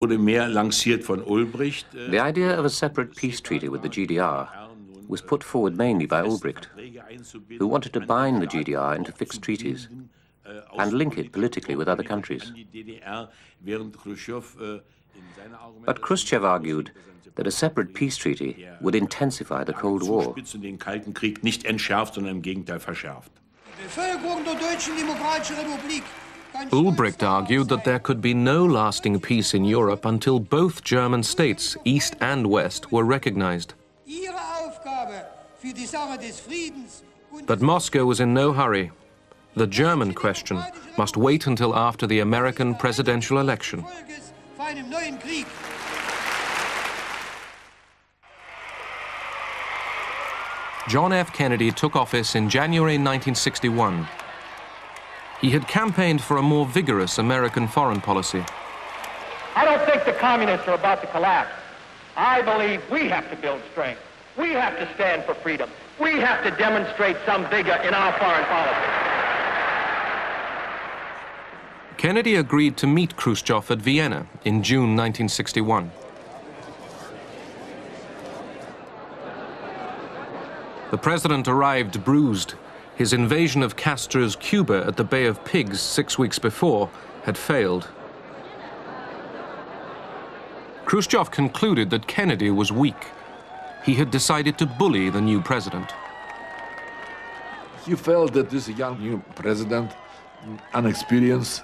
The idea of a separate peace treaty with the GDR was put forward mainly by Ulbricht, who wanted to bind the GDR into fixed treaties and link it politically with other countries. But Khrushchev argued that a separate peace treaty would intensify the Cold War. Ulbricht argued that there could be no lasting peace in Europe until both German states, East and West, were recognized. But Moscow was in no hurry. The German question must wait until after the American presidential election. John F. Kennedy took office in January 1961. He had campaigned for a more vigorous American foreign policy. I don't think the communists are about to collapse. I believe we have to build strength. We have to stand for freedom. We have to demonstrate some vigor in our foreign policy. Kennedy agreed to meet Khrushchev at Vienna in June 1961. The president arrived bruised. His invasion of Castro's Cuba at the Bay of Pigs 6 weeks before had failed. Khrushchev concluded that Kennedy was weak. He had decided to bully the new president. He felt that this young new president, unexperienced,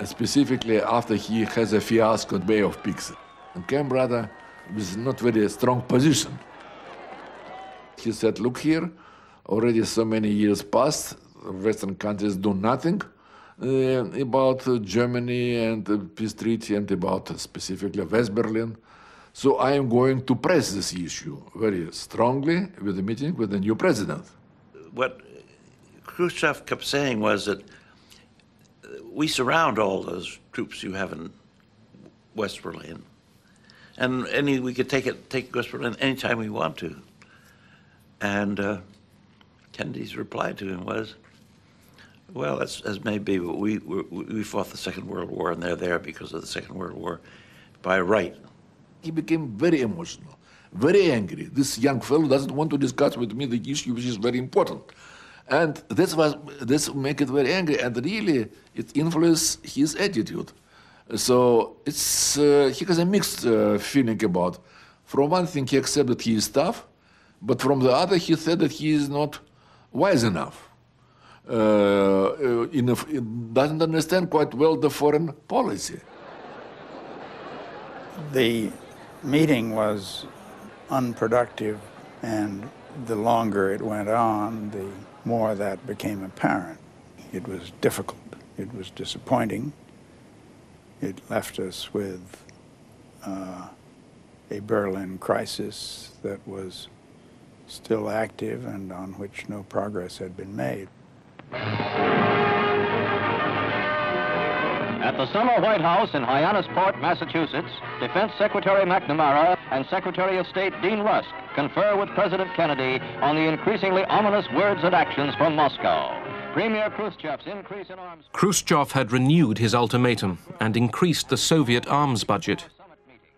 specifically after he has a fiasco at Bay of Pigs, and came rather with not very strong position. He said, look here, already so many years passed, Western countries do nothing about Germany and the peace treaty and about specifically West Berlin. So I am going to press this issue very strongly with the meeting with the new president. What Khrushchev kept saying was that we surround all those troops you have in West Berlin, and we could take West Berlin anytime we want to. And Kennedy's reply to him was, well, that's as may be, but we fought the Second World War, and they're there because of the Second World War by right. He became very emotional, very angry. This young fellow doesn't want to discuss with me the issue which is very important. And this make it very angry, and really it influenced his attitude. So it's, he has a mixed feeling about. From one thing, he accepted he is tough, but from the other, he said that he is not wise enough. He doesn't understand quite well the foreign policy. The meeting was unproductive, and the longer it went on, the more that became apparent. It was difficult. It was disappointing. It left us with a Berlin crisis that was still active and on which no progress had been made. At the summer White House in Hyannisport, Massachusetts, Defense Secretary McNamara and Secretary of State Dean Rusk confer with President Kennedy on the increasingly ominous words and actions from Moscow. Premier Khrushchev's increase in arms... Khrushchev had renewed his ultimatum and increased the Soviet arms budget.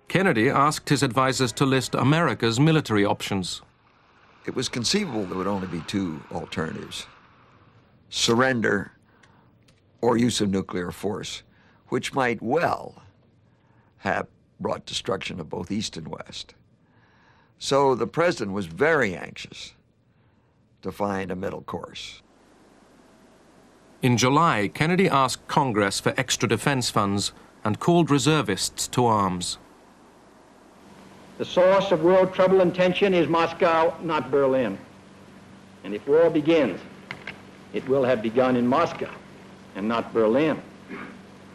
Kennedy asked his advisors to list America's military options. It was conceivable there would only be two alternatives: surrender or use of nuclear force, which might well have brought destruction of both East and West. So the president was very anxious to find a middle course. In July, Kennedy asked Congress for extra defense funds and called reservists to arms. The source of world trouble and tension is Moscow, not Berlin. And if war begins, it will have begun in Moscow and not Berlin.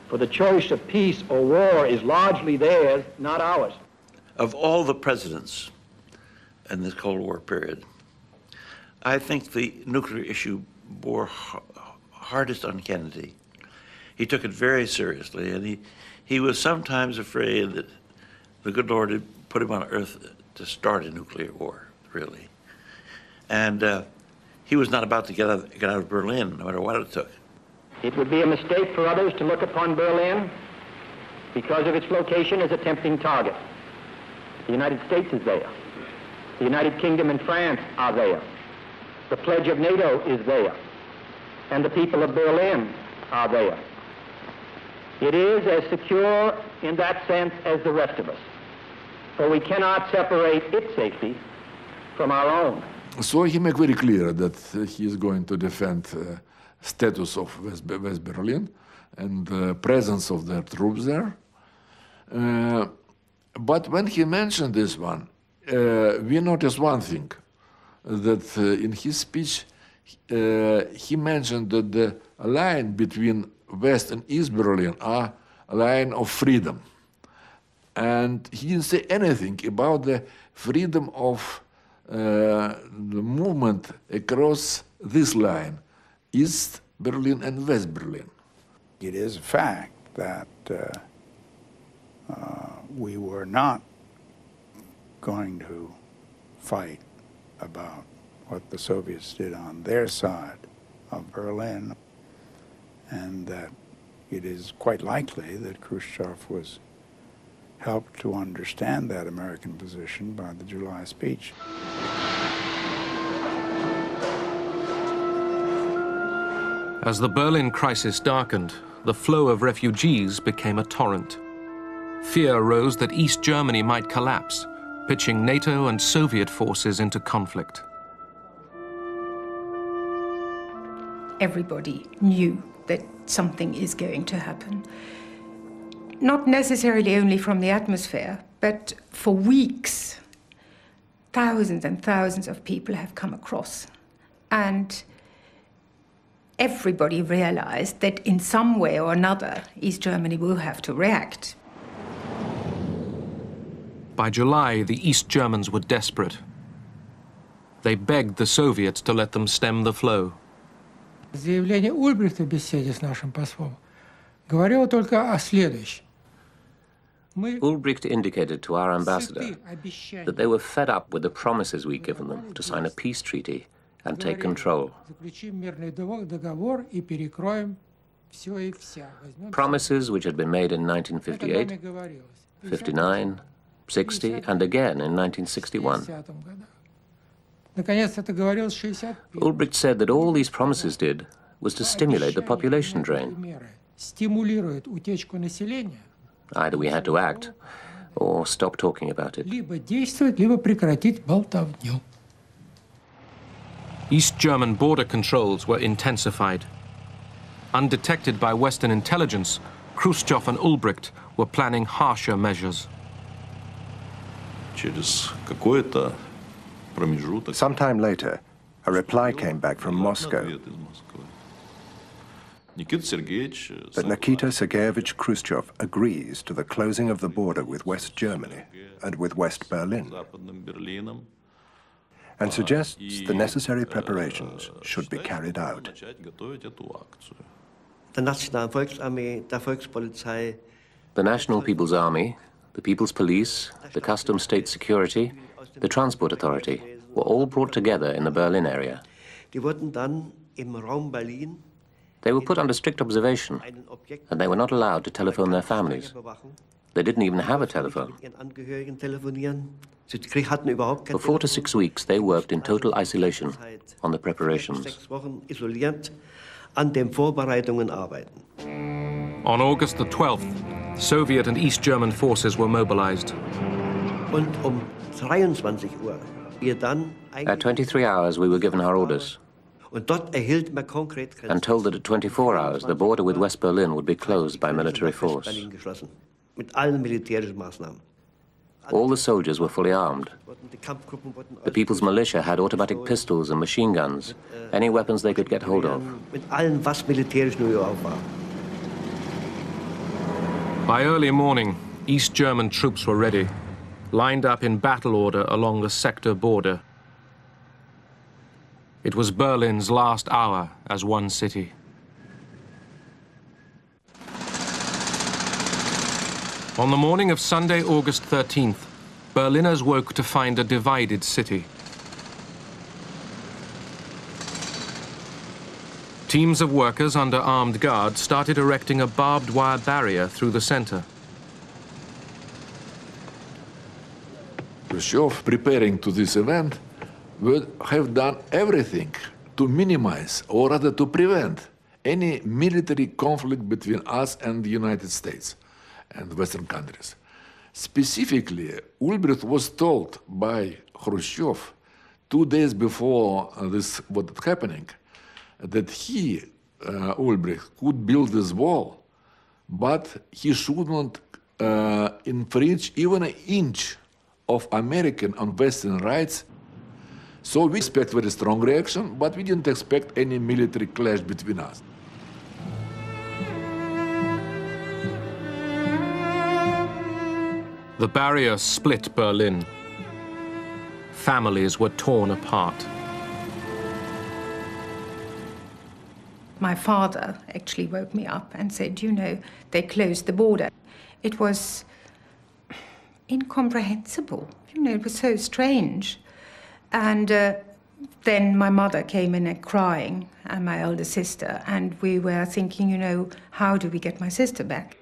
For the choice of peace or war is largely theirs, not ours. Of all the presidents in this Cold War period, I think the nuclear issue bore hardest on Kennedy. He took it very seriously, and he was sometimes afraid that the good Lord had put him on earth to start a nuclear war, really. And he was not about to get out of Berlin, no matter what it took. It would be a mistake for others to look upon Berlin because of its location as a tempting target. The United States is there. The United Kingdom and France are there. The pledge of NATO is there. And the people of Berlin are there. It is as secure in that sense as the rest of us, for we cannot separate its safety from our own. So he made very clear that he is going to defend status of West Berlin and the presence of their troops there. But when he mentioned this one, we noticed one thing, that in his speech he mentioned that the line between West and East Berlin are a line of freedom. And he didn't say anything about the freedom of the movement across this line, East Berlin and West Berlin. It is a fact that we were not going to fight about what the Soviets did on their side of Berlin, and that it is quite likely that Khrushchev was helped to understand that American position by the July speech. As the Berlin crisis darkened, the flow of refugees became a torrent. Fear rose that East Germany might collapse, pitching NATO and Soviet forces into conflict. Everybody knew that something is going to happen. Not necessarily only from the atmosphere, but for weeks, thousands and thousands of people have come across. And everybody realized that in some way or another, East Germany will have to react. By July, the East Germans were desperate. They begged the Soviets to let them stem the flow. Заявление Ульбрихта в беседе с нашим послом говорило только о следующем. Ulbricht indicated to our ambassador that they were fed up with the promises we'd given them to sign a peace treaty and take control. Promises which had been made in 1958, 59, 60, and again in 1961. Ulbricht said that all these promises did was to stimulate the population drain. Either we had to act or stop talking about it. East German border controls were intensified. Undetected by Western intelligence, Khrushchev and Ulbricht were planning harsher measures. Sometime later, a reply came back from Moscow that Nikita Sergeyevich Khrushchev agrees to the closing of the border with West Germany and with West Berlin, and suggests the necessary preparations should be carried out. The National People's Army, the People's Police, the Customs State Security, the Transport Authority were all brought together in the Berlin area. They were put under strict observation, and they were not allowed to telephone their families. They didn't even have a telephone. For 4 to 6 weeks, they worked in total isolation on the preparations. On August the 12th, Soviet and East German forces were mobilized. At 23 hours, we were given our orders and told that at 24 hours, the border with West Berlin would be closed by military force. All the soldiers were fully armed. The People's Militia had automatic pistols and machine guns, any weapons they could get hold of. By early morning, East German troops were ready, lined up in battle order along the sector border. It was Berlin's last hour as one city. On the morning of Sunday, August 13th, Berliners woke to find a divided city. Teams of workers under armed guard started erecting a barbed wire barrier through the center. Khrushchev, preparing to this event, would have done everything to minimize, or rather to prevent, any military conflict between us and the United States and Western countries. Specifically, Ulbricht was told by Khrushchev 2 days before this what was happening, that he, Ulbricht, could build this wall, but he should not infringe even an inch of American and Western rights. So we expect very strong reaction, but we didn't expect any military clash between us. The barrier split Berlin. Families were torn apart. My father actually woke me up and said, you know, they closed the border. It was incomprehensible. You know, it was so strange. And then my mother came in crying, and my elder sister, and we were thinking, you know, how do we get my sister back?